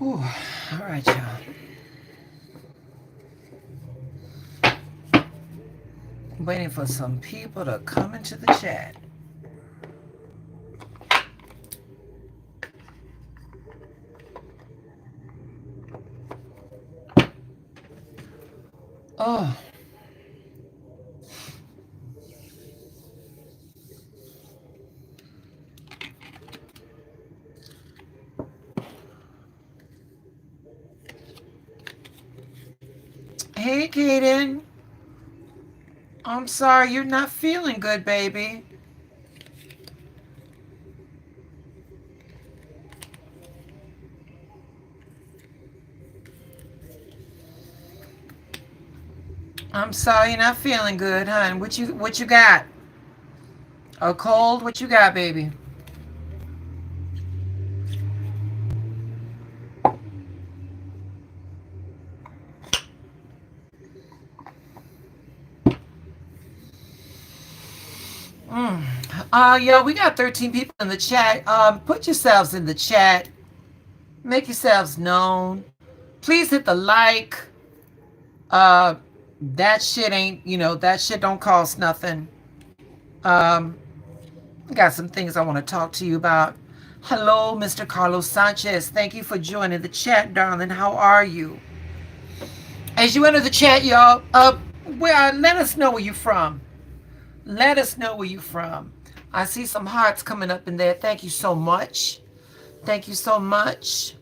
Ooh, all right, y'all. Waiting for some people to come into the chat. Oh, hey, Kaden. I'm sorry you're not feeling good, baby. I'm sorry you're not feeling good, hon. What you got? A cold? What you got, baby? Mm. Yo, we got 13 people in the chat. Put yourselves in the chat. Make yourselves known. Please hit the like. Uh, that shit ain't, that shit don't cost nothing. Um, I got some things I want to talk to you about. Hello, Mr. Carlos Sanchez. Thank you for joining the chat, darling. How are you? As you enter the chat, y'all, let us know where you're from. Let us know where you're from. I see some hearts coming up in there. Thank you so much. Thank you so much.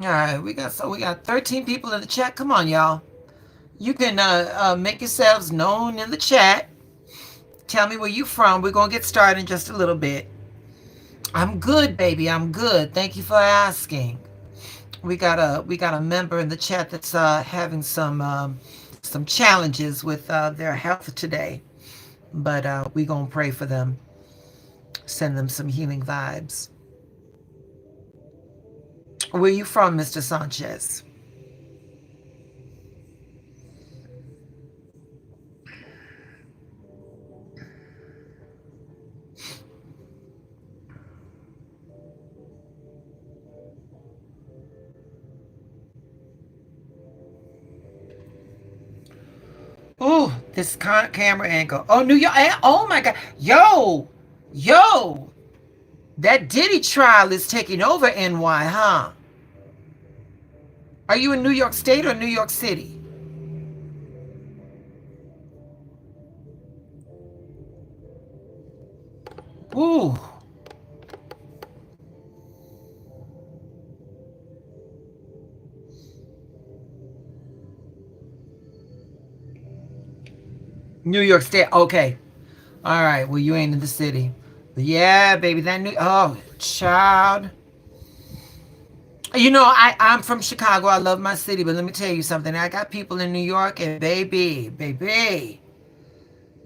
All right, we got 13 people in the chat. Come on, y'all. You can make yourselves known in the chat. Tell me where you from. We're gonna get started in just a little bit. I'm good, baby. I'm good. Thank you for asking. We got a member in the chat that's having some challenges with their health today, but we gonna pray for them. Send them some healing vibes. Where you from, Mr. Sanchez? Ooh, this camera angle. Oh, New York. Oh my God. Yo. That Diddy trial is taking over NY, huh? Are you in New York State or New York City? Ooh. New York State. Okay. All right. Well, you ain't in the city. But yeah, baby. Oh, child. I'm from Chicago. I love my city, but let me tell you something. I got people in New York, and baby,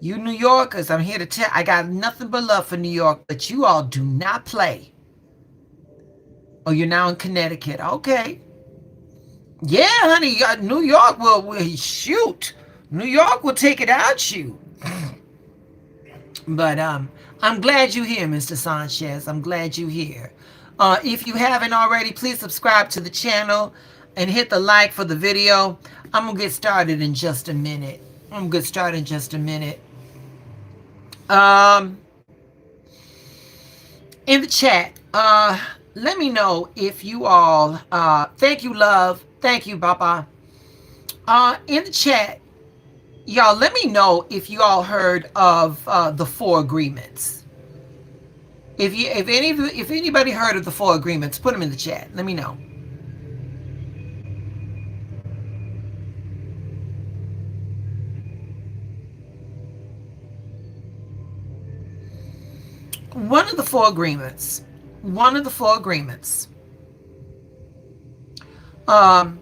you New Yorkers, I'm here to tell. I got nothing but love for New York, but you all do not play. Oh, you're now in Connecticut. Okay. Yeah, honey. New York will shoot. New York will take it out you. But I'm glad you're here, Mr. Sanchez. I'm glad you're here. If you haven't already, please subscribe to the channel and hit the like for the video. I'm gonna get started in just a minute. Um, in the chat, let me know if you all. Thank you, love. Thank you, Papa. In the chat, y'all, let me know if you all heard of the Four Agreements. If anybody heard of the Four Agreements, put them in the chat. Let me know. One of the Four Agreements. Um,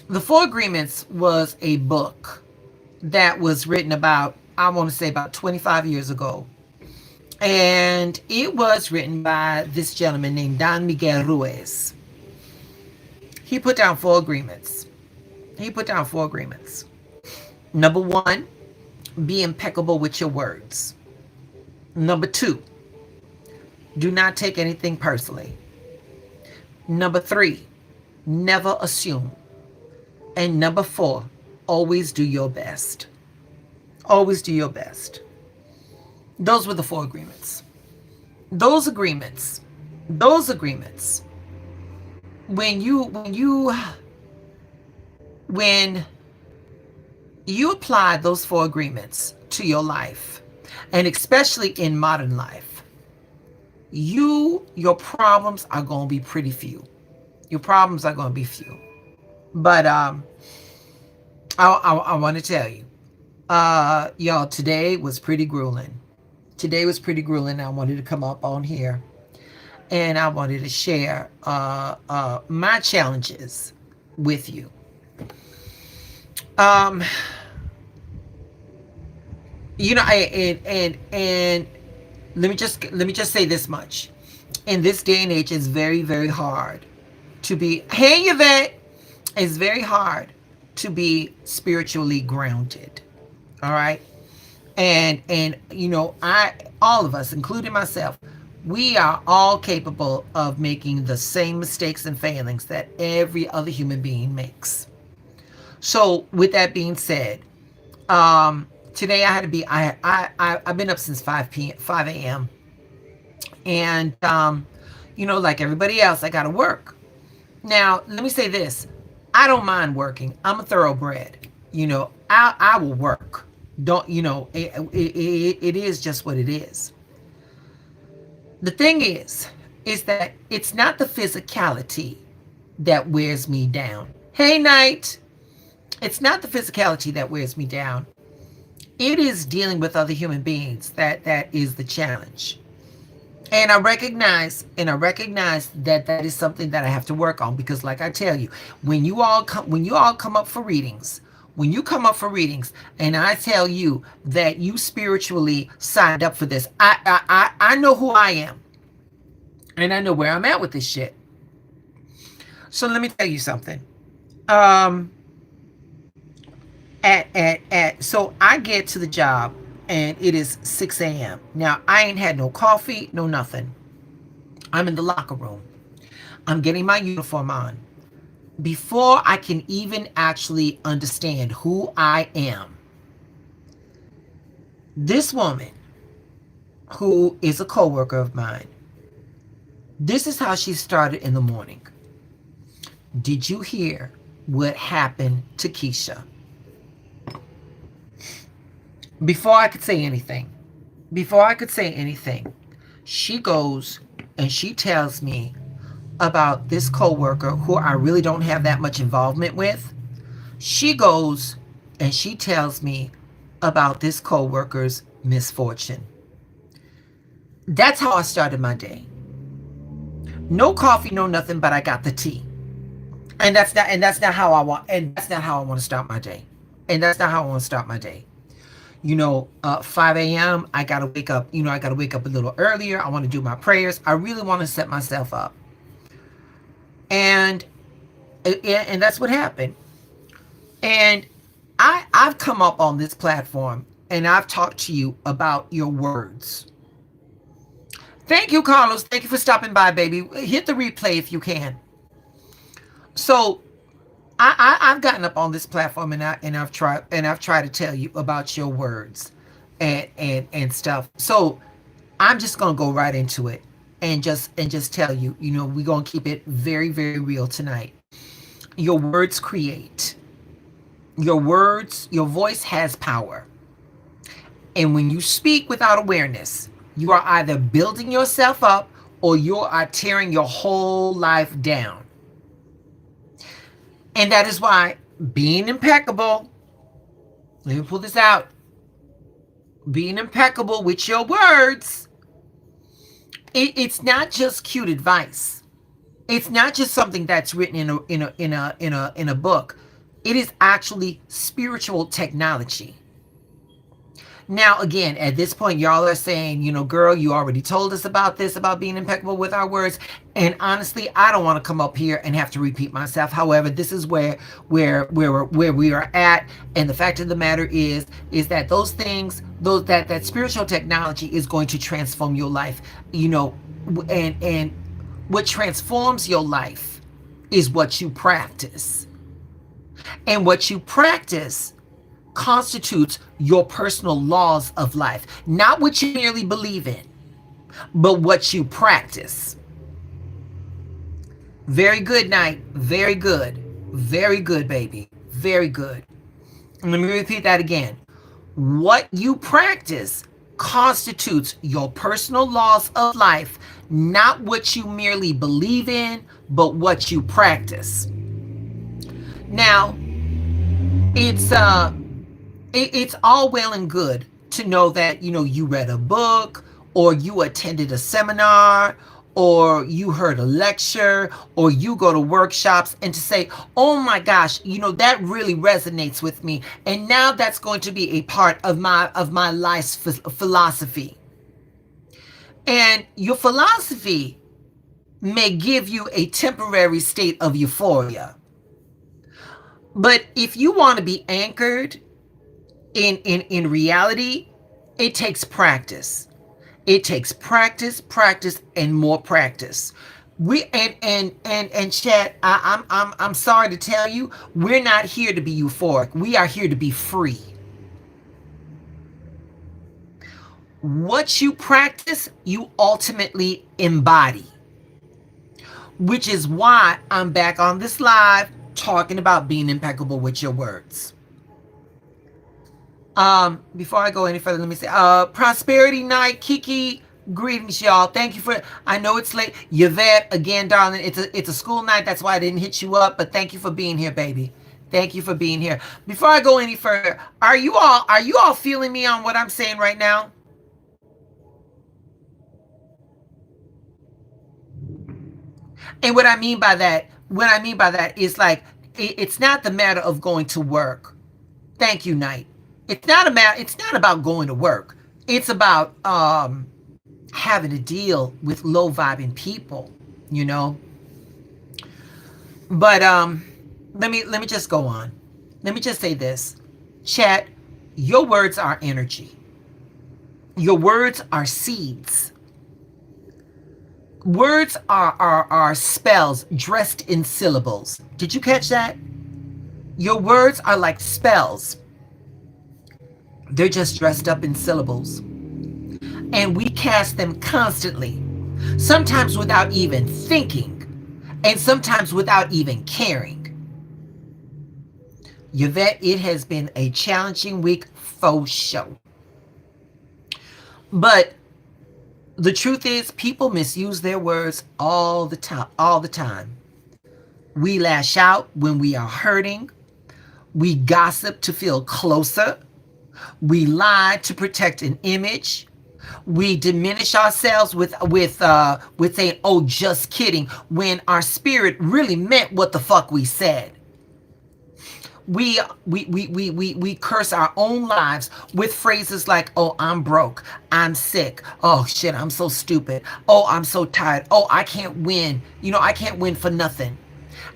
the Four Agreements was a book that was written about, I want to say, about 25 years ago. And it was written by this gentleman named Don Miguel Ruiz. He put down four agreements. Number one, be impeccable with your words. Number two, Do not take anything personally. Number 3, never assume. And number 4, always do your best. Always do your best. Those were the 4 agreements. Those agreements, when you apply those 4 agreements to your life, and especially in modern life, your problems are going to be pretty few. Your problems are going to be few. But I want to tell you, y'all, today was pretty grueling. Today was pretty grueling. I wanted to come up on here and I wanted to share my challenges with you. You know, and let me just say this much. In this day and age, it's very, very hard to be. Hey, Yvette, it's very hard to be spiritually grounded. All right, and you know, all of us, including myself, we are all capable of making the same mistakes and failings that every other human being makes. So, with that being said, today I had to be. I've been up since 5 a.m. and you know, like everybody else, I got to work. Now, let me say this: I don't mind working. I'm a thoroughbred. You know, I will work. Don't you know? It is just what it is. The thing is that it's not the physicality that wears me down. Hey, Knight. It's not the physicality that wears me down. It is dealing with other human beings that is the challenge. And I recognize that that is something that I have to work on, because like I tell you, when you all come up for readings, and I tell you that you spiritually signed up for this, I know who I am, and I know where I'm at with this shit. So let me tell you something. So I get to the job and it is 6 a.m. Now, I ain't had no coffee, no nothing. I'm in the locker room. I'm getting my uniform on. Before I can even actually understand who I am, this woman, who is a coworker of mine, this is how she started in the morning. Did you hear what happened to Keisha? Before I could say anything, she goes and she tells me about this coworker who I really don't have that much involvement with. She goes and she tells me about this coworker's misfortune. That's how I started my day. No coffee, no nothing, but I got the tea. And that's not how I want to start my day. You know, 5 a.m. I gotta wake up. You know, I gotta wake up a little earlier. I want to do my prayers. I really want to set myself up. And that's what happened. And I've come up on this platform and I've talked to you about your words. Thank you, Carlos. Thank you for stopping by, baby. Hit the replay if you can. So I've gotten up on this platform and I've tried to tell you about your words and stuff. So I'm just gonna go right into it and just tell you, you know, we're gonna keep it very, very real tonight. Your words create. Your voice has power. And when you speak without awareness, you are either building yourself up or you are tearing your whole life down. And that is why being impeccable, let me pull this out, being impeccable with your words, it's not just cute advice. It's not just something that's written in a book. It is actually spiritual technology. Now, again, at this point, y'all are saying, girl, you already told us about this, about being impeccable with our words. And honestly, I don't want to come up here and have to repeat myself. However, this is where we are at. And the fact of the matter is that those things, that spiritual technology is going to transform your life, and what transforms your life is what you practice. And what you practice constitutes your personal laws of life. Not what you merely believe in, but what you practice. Very good, Night. Very good. Very good, baby. Very good. And let me repeat that again. What you practice constitutes your personal laws of life, not what you merely believe in, but what you practice. Now, it's all well and good to know that, you read a book, or you attended a seminar, or you heard a lecture, or you go to workshops, and to say, oh my gosh, that really resonates with me. And now that's going to be a part of my life's philosophy. And your philosophy may give you a temporary state of euphoria. But if you want to be anchored in reality, it takes practice. It takes practice, and more practice. And chat, I'm sorry to tell you, we're not here to be euphoric. We are here to be free. What you practice, you ultimately embody. Which is why I'm back on this live talking about being impeccable with your words. Before I go any further, let me say, Prosperity Night, Kiki, greetings, y'all. Thank you for, I know it's late. Yvette, again, darling, it's a school night. That's why I didn't hit you up, but thank you for being here, baby. Thank you for being here. Before I go any further, are you all feeling me on what I'm saying right now? And what I mean by that is like, it's not the matter of going to work. Thank you, Night. It's not about going to work. It's about having to deal with low vibing people, But let me just go on. Let me just say this. Chat, your words are energy. Your words are seeds. Words are spells dressed in syllables. Did you catch that? Your words are like spells. They're just dressed up in syllables. And we cast them constantly, sometimes without even thinking, and sometimes without even caring. Yvette, it has been a challenging week for sure. But the truth is, people misuse their words all the time. We lash out when we are hurting. We gossip to feel closer. We lie to protect an image. We diminish ourselves with saying, "Oh, just kidding," when our spirit really meant what the fuck we said. We curse our own lives with phrases like, "Oh, I'm broke. I'm sick. Oh shit, I'm so stupid. Oh, I'm so tired. Oh, I can't win. I can't win for nothing."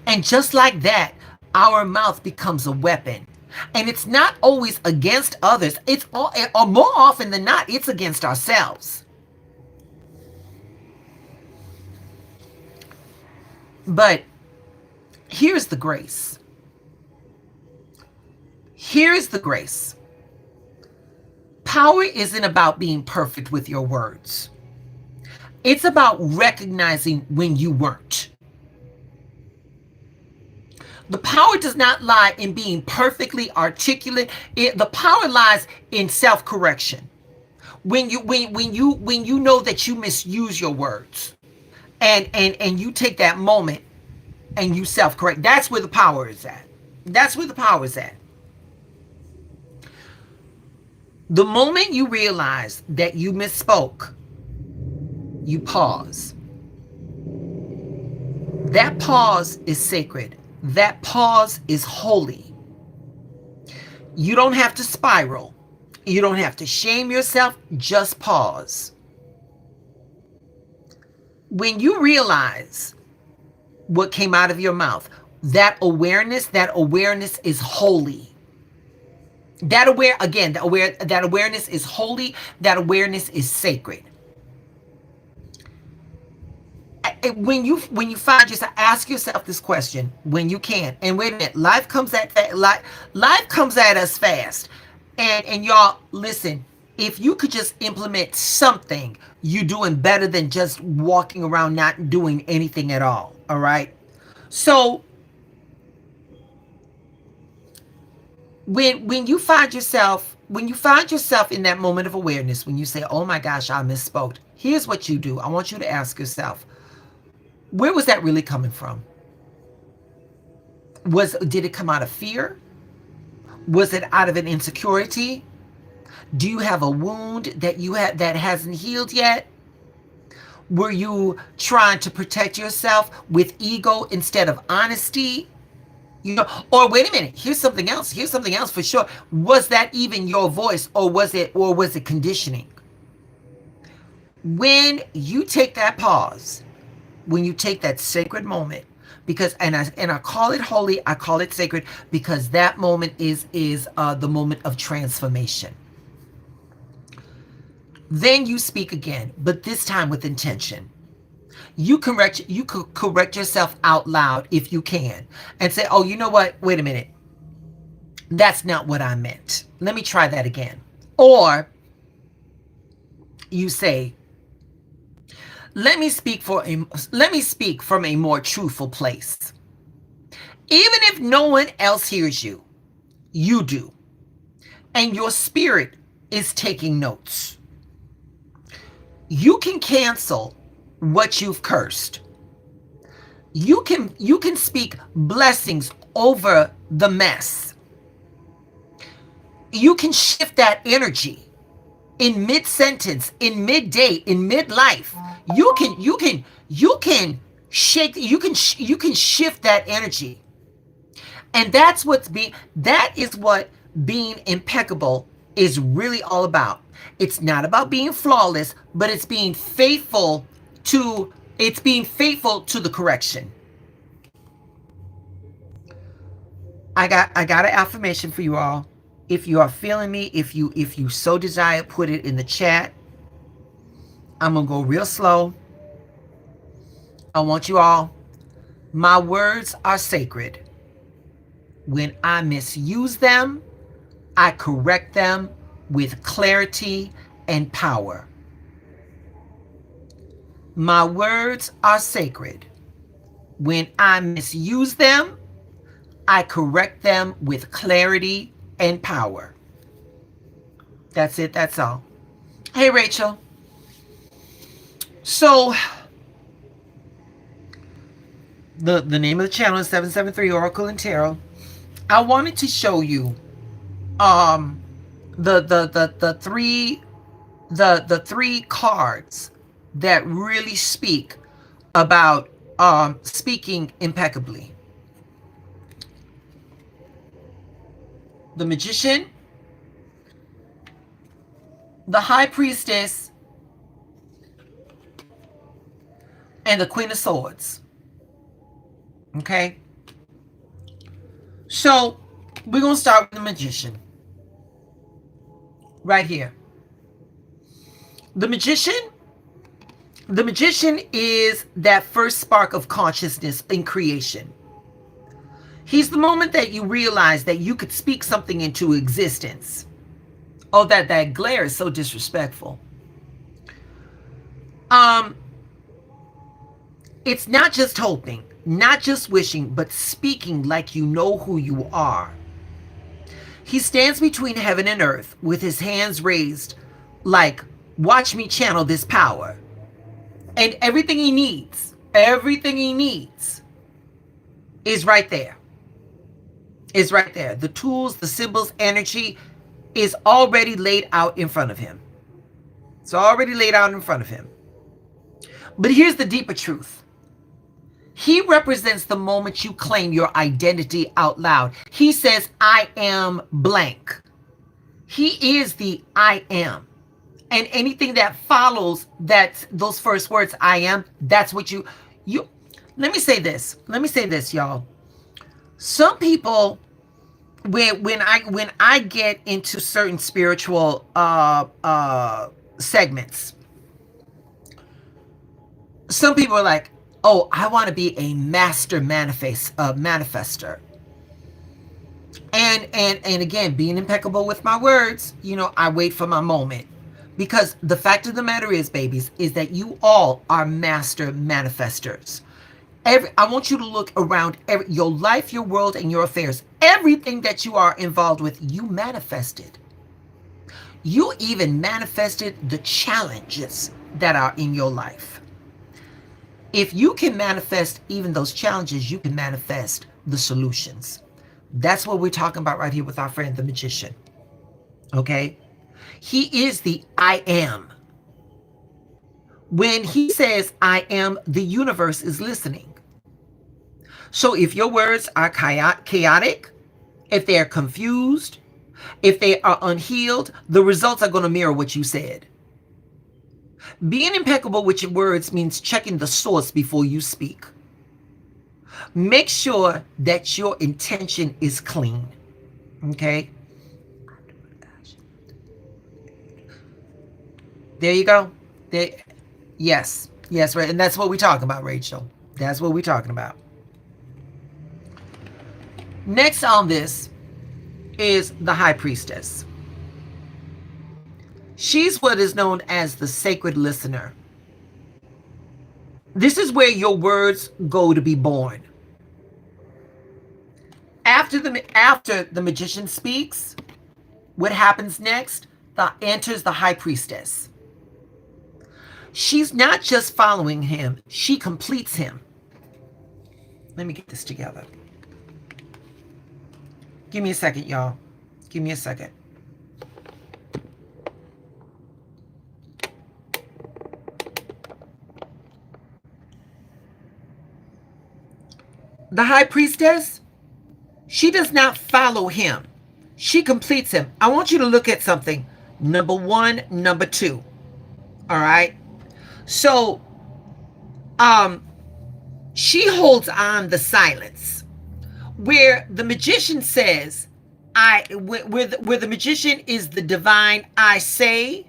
And just like that, our mouth becomes a weapon. And it's not always against others. Or more often than not, it's against ourselves. But here's the grace. Here's the grace. Power isn't about being perfect with your words. It's about recognizing when you weren't. The power does not lie in being perfectly articulate. The power lies in self-correction. When you know that you misuse your words, and you take that moment and you self-correct. That's where the power is at. That's where the power is at. The moment you realize that you misspoke, you pause. That pause is sacred. That pause is holy. You don't have to spiral. You don't have to shame yourself. Just pause. When you realize what came out of your mouth, that awareness is holy. That awareness is holy. That awareness is sacred. When you find yourself, ask yourself this question when you can. And wait a minute, life comes at us fast. And y'all, listen, if you could just implement something, you're doing better than just walking around not doing anything at all. All right. So when you find yourself in that moment of awareness, when you say, oh my gosh, I misspoke, here's what you do. I want you to ask yourself, where was that really coming from? Did it come out of fear? Was it out of an insecurity? Do you have a wound that that hasn't healed yet? Were you trying to protect yourself with ego instead of honesty? Or wait a minute, here's something else for sure. Was that even your voice, or was it conditioning? When you take that pause, when you take that sacred moment, because I call it holy, I call it sacred, because that moment is the moment of transformation. Then you speak again, but this time with intention. You could correct yourself out loud if you can, and say, oh, you know what, wait a minute, that's not what I meant, let me try that again. Or you say, let me speak from a more truthful place. Even if no one else hears you, you do. And your spirit is taking notes. You can cancel what you've cursed. You can speak blessings over the mess. You can shift that energy in mid-sentence, in mid-day, in mid-life. You can shift that energy. And that is what being impeccable is really all about. It's not about being flawless, but it's being faithful to the correction. I got an affirmation for you all. If you are feeling me, if you so desire, put it in the chat. I'm going to go real slow. I want you all. My words are sacred. When I misuse them, I correct them with clarity and power. My words are sacred. When I misuse them, I correct them with clarity and power. That's it. That's all. Hey, Rachel. So the name of the channel is 773 Oracle and Tarot. I wanted to show you the three cards that really speak about speaking impeccably. The Magician, the High Priestess, and the Queen of Swords. Okay? So, we're going to start with the Magician. Right here. The Magician is that first spark of consciousness in creation. He's the moment that you realize that you could speak something into existence. Oh, that glare is so disrespectful. It's not just hoping, not just wishing, but speaking like you know who you are. He stands between heaven and earth with his hands raised like, watch me channel this power. And everything he needs is right there. Is right there. The tools, the symbols, energy is already laid out in front of him. It's already laid out in front of him. But here's the deeper truth. He represents the moment you claim your identity out loud. He says, I am blank. He is the I am. And anything that follows that, those first words, I am, that's what you let me say this. Let me say this, y'all. Some people, when I get into certain spiritual segments, some people are like, oh, I want to be a master manifester. And again, being impeccable with my words, I wait for my moment. Because the fact of the matter is, babies, is that you all are master manifestors. I want you to look around your life, your world, and your affairs. Everything that you are involved with, you manifested. You even manifested the challenges that are in your life. If you can manifest even those challenges, you can manifest the solutions. That's what we're talking about right here with our friend, the magician. Okay? He is the I am. When he says I am, the universe is listening. So if your words are chaotic, if they're confused, if they are unhealed, the results are going to mirror what you said. Being impeccable with your words means checking the source before you speak. Make sure that your intention is clean. Okay? There you go. Yes, right. And that's what we're talking about, Rachel. That's what we're talking about. Next on this is the high priestess. She's what is known as the sacred listener. This is where your words go to be born. After the magician speaks, what happens next? Enters the high priestess. She's not just following him, she completes him. Let me get this together. Give me a second, y'all. Give me a second. The high priestess, she does not follow him. She completes him. I want you to look at something. Number 1, number 2. All right? So, she holds on the silence. Where the magician says, where the magician is the divine I say,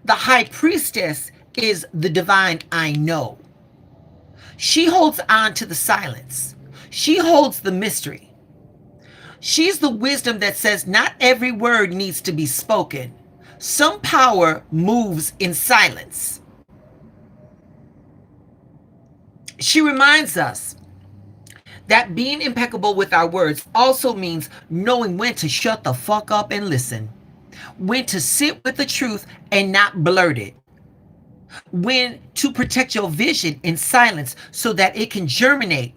the high priestess is the divine I know. She holds on to the silence. She holds the mystery. She's the wisdom that says not every word needs to be spoken. Some power moves in silence. She reminds us that being impeccable with our words also means knowing when to shut the fuck up and listen, when to sit with the truth and not blurt it, when to protect your vision in silence so that it can germinate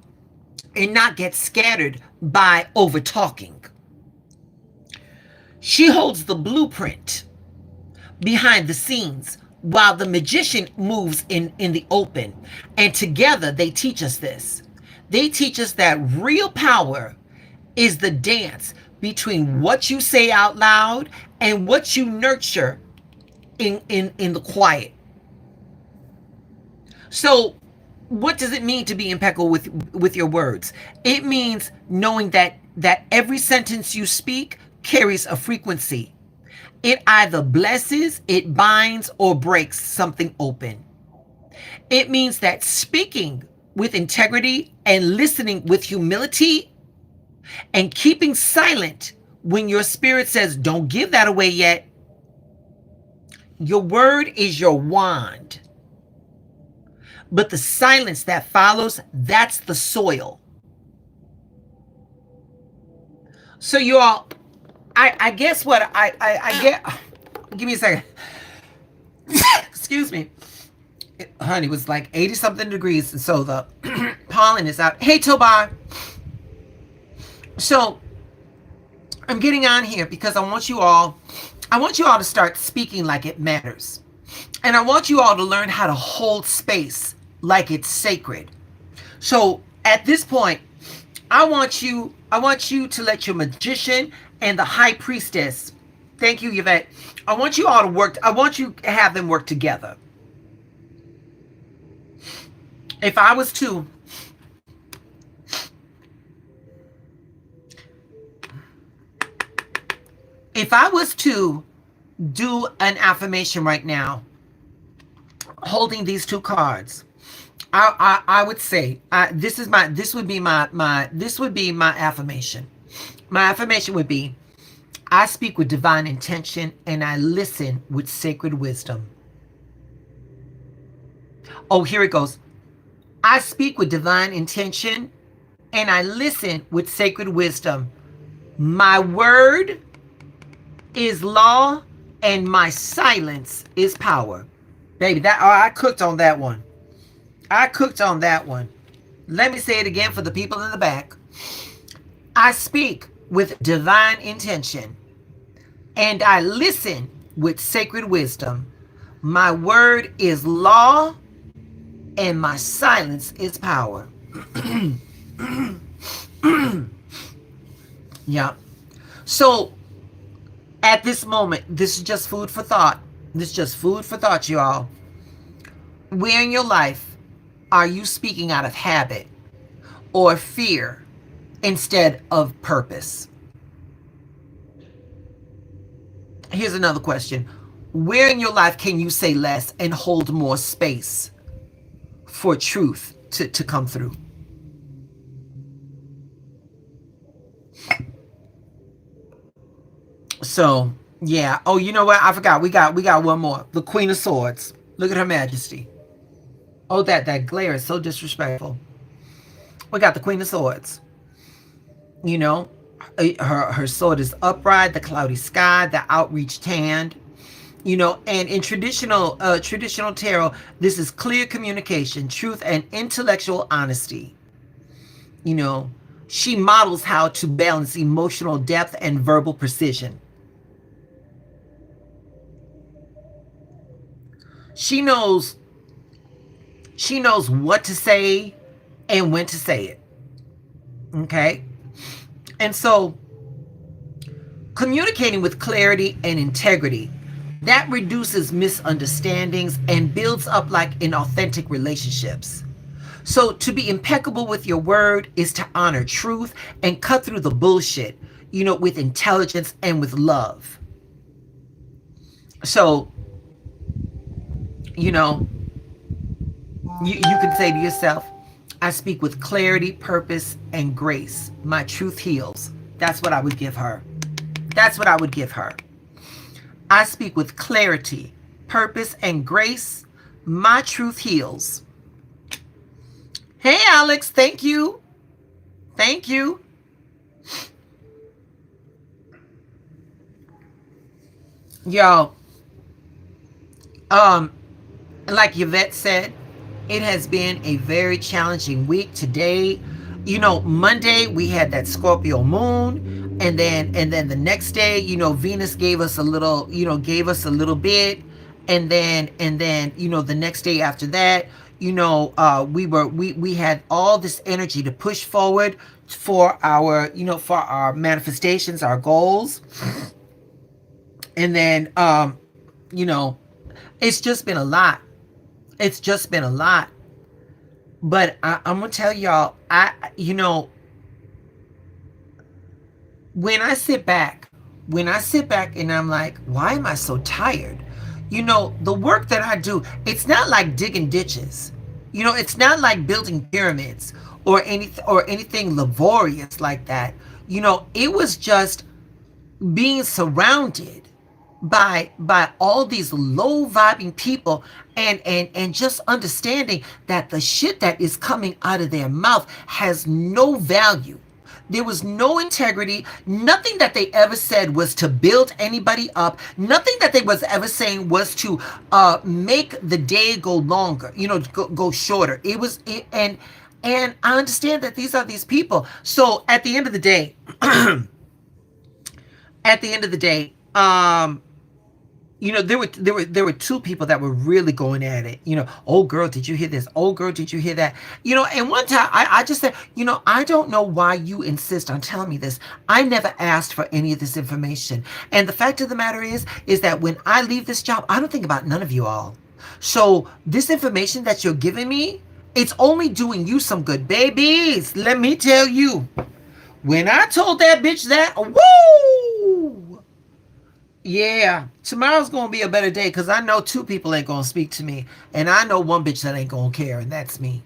and not get scattered by over talking. She holds the blueprint behind the scenes while the magician moves in the open. And together they teach us this. They teach us that real power is the dance between what you say out loud and what you nurture in the quiet. So what does it mean to be impeccable with your words? It means knowing that every sentence you speak carries a frequency. It either blesses, it binds, or breaks something open. It means that speaking with integrity and listening with humility and keeping silent when your spirit says, don't give that away yet. Your word is your wand. But the silence that follows, that's the soil. So you all, I guess what I get, give me a second. Excuse me. Honey, it was like 80 something degrees. And so the pollen is out. Hey, Tobar. So I'm getting on here because I want you all to start speaking like it matters. And I want you all to learn how to hold space like it's sacred. So at this point, I want you to let your magician and the high priestess Thank you, Yvette. I want you all to work. I want you to have them work together. If I was to do an affirmation right now, holding these two cards, I would say this would be my affirmation. My affirmation would be, I speak with divine intention and I listen with sacred wisdom. Oh, here it goes. I speak with divine intention and I listen with sacred wisdom. My word is law and my silence is power. Baby, I cooked on that one. I cooked on that one. Let me say it again for the people in the back. I speak with divine intention and I listen with sacred wisdom. My word is law and my silence is power. Yeah. So at this moment, this is just food for thought. This is just food for thought, y'all. Where in your life are you speaking out of habit or fear instead of purpose? Here's another question. Where in your life can you say less and hold more space for truth to come through? So, yeah. Oh, you know what? I forgot. We got one more. The Queen of Swords. Look at Her Majesty. Oh, that glare is so disrespectful. We got the Queen of Swords. You know, her sword is upright, the cloudy sky, the outreached hand. You know, and in traditional tarot, this is clear communication, truth, and intellectual honesty. You know, she models how to balance emotional depth and verbal precision. She knows what to say and when to say it. Okay? And so communicating with clarity and integrity, that reduces misunderstandings and builds up like in authentic relationships. So to be impeccable with your word is to honor truth and cut through the bullshit, you know, with intelligence and with love. So, you know, you can say to yourself, I speak with clarity, purpose, and grace. My truth heals. That's what I would give her. That's what I would give her. I speak with clarity, purpose, and grace. My truth heals. Hey, Alex. Thank you. Thank you. Yo, like Yvette said, it has been a very challenging week. Today, you know, Monday we had that Scorpio moon, and then the next day, you know, Venus gave us a little bit, and then you know, the next day after that, you know, we had all this energy to push forward for our, you know, for our manifestations, our goals. And then you know, it's just been a lot. It's just been a lot. But I'm gonna tell y'all, you know, when I sit back and I'm like, why am I so tired? You know, the work that I do, it's not like digging ditches. You know, it's not like building pyramids or anything laborious like that. You know, it was just being surrounded by all these low vibing people and just understanding that the shit that is coming out of their mouth has no value. There was no integrity. Nothing that they ever said was to build anybody up. Nothing that they was ever saying was to make the day go longer, you know, go shorter. And I understand that these are these people. So at the end of the day, there were two people that were really going at it. Oh girl, did you hear this? Oh girl, did you hear that? And one time I just said, I don't know why you insist on telling me this. I never asked for any of this information. And the fact of the matter is that when I leave this job, I don't think about none of you all. So this information that you're giving me, it's only doing you some good, babies. Let me tell you. When I told that bitch that, woo! Yeah, tomorrow's gonna be a better day because I know two people ain't gonna speak to me, and I know one bitch that ain't gonna care, and that's me.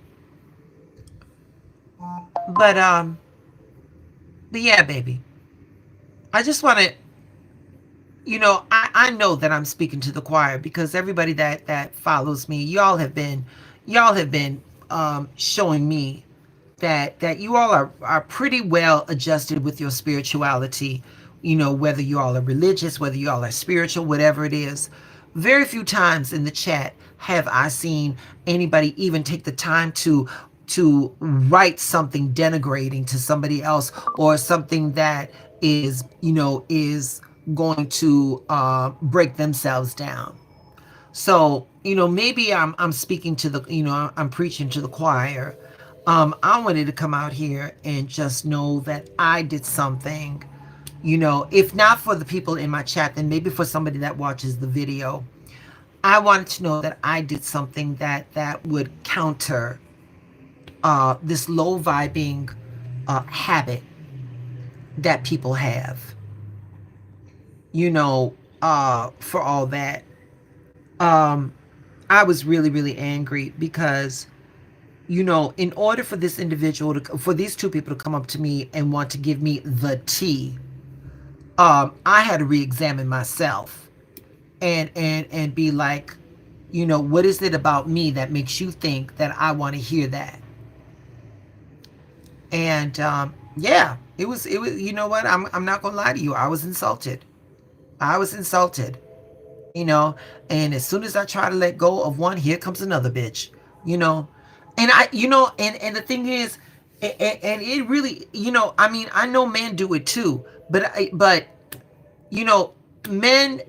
But yeah, baby. I just want to, I know that I'm speaking to the choir because everybody that follows me, y'all have been showing me that you all are pretty well adjusted with your spirituality. Whether you all are religious, whether you all are spiritual, whatever it is. Very few times in the chat have I seen anybody even take the time to write something denigrating to somebody else, or something that is going to break themselves down. So maybe I'm speaking to I'm preaching to the choir. I wanted to come out here and just know that I did something. If not for the people in my chat, then maybe for somebody that watches the video. I wanted to know that I did something that would counter this low vibing habit that people have. For all that. I was really, really angry because, in order for this individual for these two people to come up to me and want to give me the tea, I had to re-examine myself and be like, what is it about me that makes you think that I want to hear that? And yeah, it was. You know what? I'm not gonna lie to you. I was insulted. I was insulted. And as soon as I try to let go of one, here comes another bitch. And and the thing is, and it really, I mean, I know men do it too, but men,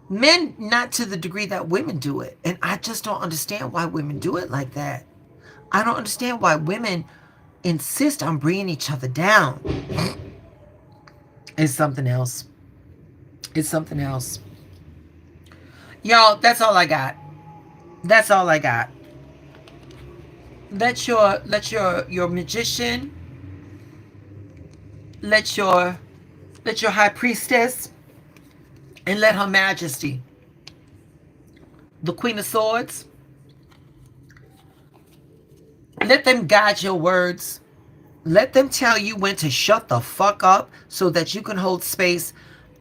men not to the degree that women do it. And I just don't understand why women do it like that. I don't understand why women insist on bringing each other down. It's something else. It's something else. Y'all, that's all I got. That's all I got. Let your magician, let your high priestess, and let her majesty, the Queen of Swords, let them guide your words. Let them tell you when to shut the fuck up so that you can hold space,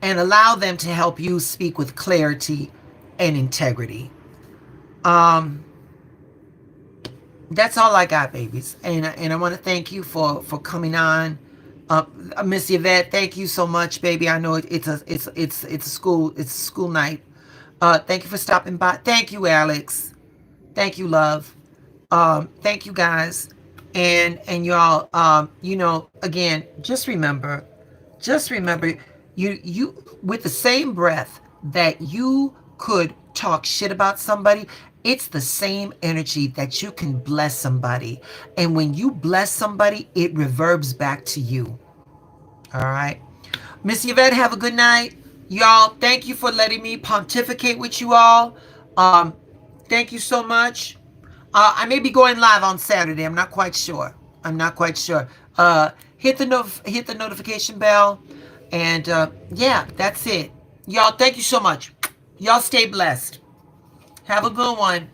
and allow them to help you speak with clarity and integrity. That's all I got, babies. And I want to thank you for coming on. Miss Yvette, thank you so much, baby. I know it's a school night. Thank you for stopping by. Thank you, Alex. Thank you, love. Thank you, guys. And y'all, again, just remember, you with the same breath that you could talk shit about somebody, it's the same energy that you can bless somebody. And when you bless somebody, it reverbs back to you. All right. Miss Yvette, have a good night. Y'all, thank you for letting me pontificate with you all. Thank you so much. I may be going live on Saturday. I'm not quite sure. Hit the notification bell. And yeah, that's it. Y'all, thank you so much. Y'all stay blessed. Have a good one.